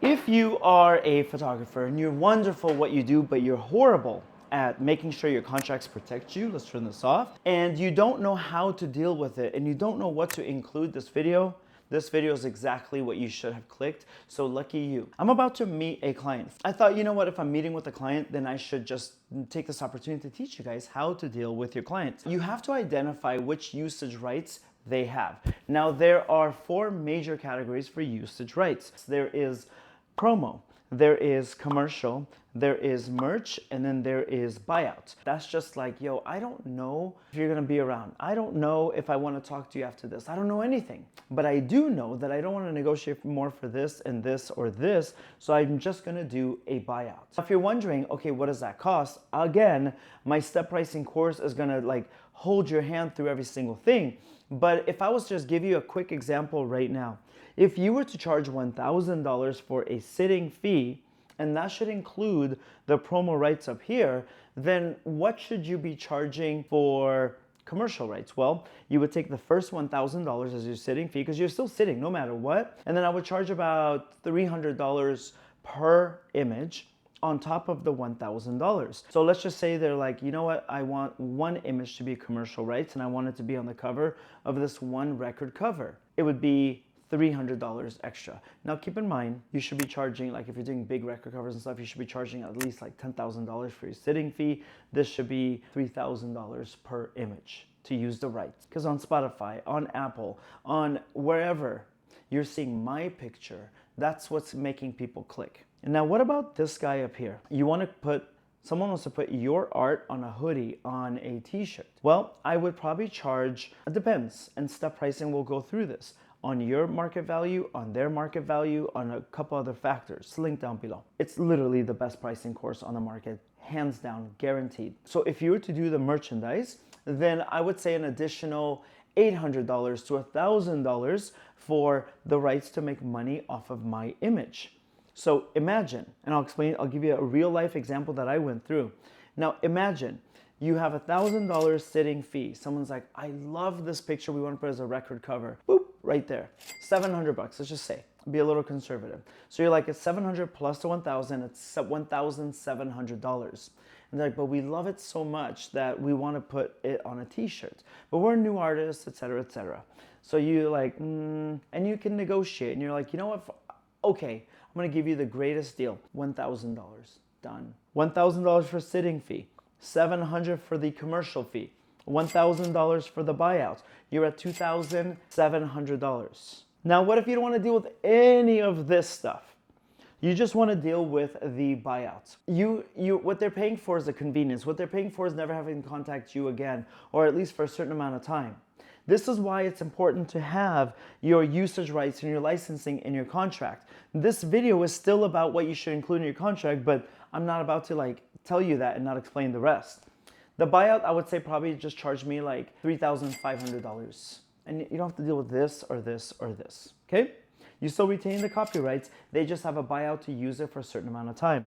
If you are a photographer and you're wonderful at what you do, but you're horrible at making sure your contracts protect you, let's turn this off, and you don't know how to deal with it, and you don't know what to include this video is exactly what you should have clicked, so lucky you. I'm about to meet a client. I thought, you know what, if I'm meeting with a client, then I should just take this opportunity to teach you guys how to deal with your clients. You have to identify which usage rights they have. Now, there are 4 major categories for usage rights. There is promo, there is commercial, there is merch, and then there is buyout. That's just like, yo, I don't know if you're gonna be around. I don't know if I wanna talk to you after this. I don't know anything. But I do know that I don't wanna negotiate more for this and this or this, so I'm just gonna do a buyout. If you're wondering, okay, what does that cost? Again, my step pricing course is gonna like hold your hand through every single thing. But if I was to just give you a quick example right now, if you were to charge $1,000 for a sitting fee, and that should include the promo rights up here, then what should you be charging for commercial rights? Well, you would take the first $1,000 as your sitting fee, because you're still sitting no matter what, and then I would charge about $300 per image on top of the $1,000. So let's just say they're like, you know what, I want one image to be commercial rights and I want it to be on the cover of this one record cover. It would be $300 extra. Now keep in mind, you should be charging, like if you're doing big record covers and stuff, you should be charging at least like $10,000 for your sitting fee. This should be $3,000 per image to use the rights. Because on Spotify, on Apple, on wherever you're seeing my picture, that's what's making people click. And now what about this guy up here? Someone wants to put your art on a hoodie, on a t-shirt. Well, I would probably charge, it depends, and step pricing will go through this, on your market value, on their market value, on a couple other factors. Link down below. It's literally the best pricing course on the market, hands down, guaranteed. So if you were to do the merchandise, then I would say an additional $800 to $1,000 for the rights to make money off of my image. So imagine, and I'll give you a real life example that I went through. Now imagine you have $1,000 sitting fee. Someone's like, I love this picture, we want to put it as a record cover. Boop, right there. $700, let's just say, be a little conservative. So you're like, it's 700 plus the 1,000, it's $1,700. And they're like, but we love it so much that we want to put it on a t-shirt. But we're new artists, etc., etc. So you're like, and you can negotiate. And you're like, you know what, okay, I'm gonna give you the greatest deal, $1,000, done. $1,000 for sitting fee, $700 for the commercial fee, $1,000 for the buyout. You're at $2,700. Now, what if you don't wanna deal with any of this stuff? You just wanna deal with the buyouts. What they're paying for is a convenience. What they're paying for is never having to contact you again, or at least for a certain amount of time. This is why it's important to have your usage rights and your licensing in your contract. This video is still about what you should include in your contract, but I'm not about to like tell you that and not explain the rest. The buyout, I would say probably just charge me like $3,500. And you don't have to deal with this or this or this, okay? You still retain the copyrights, they just have a buyout to use it for a certain amount of time.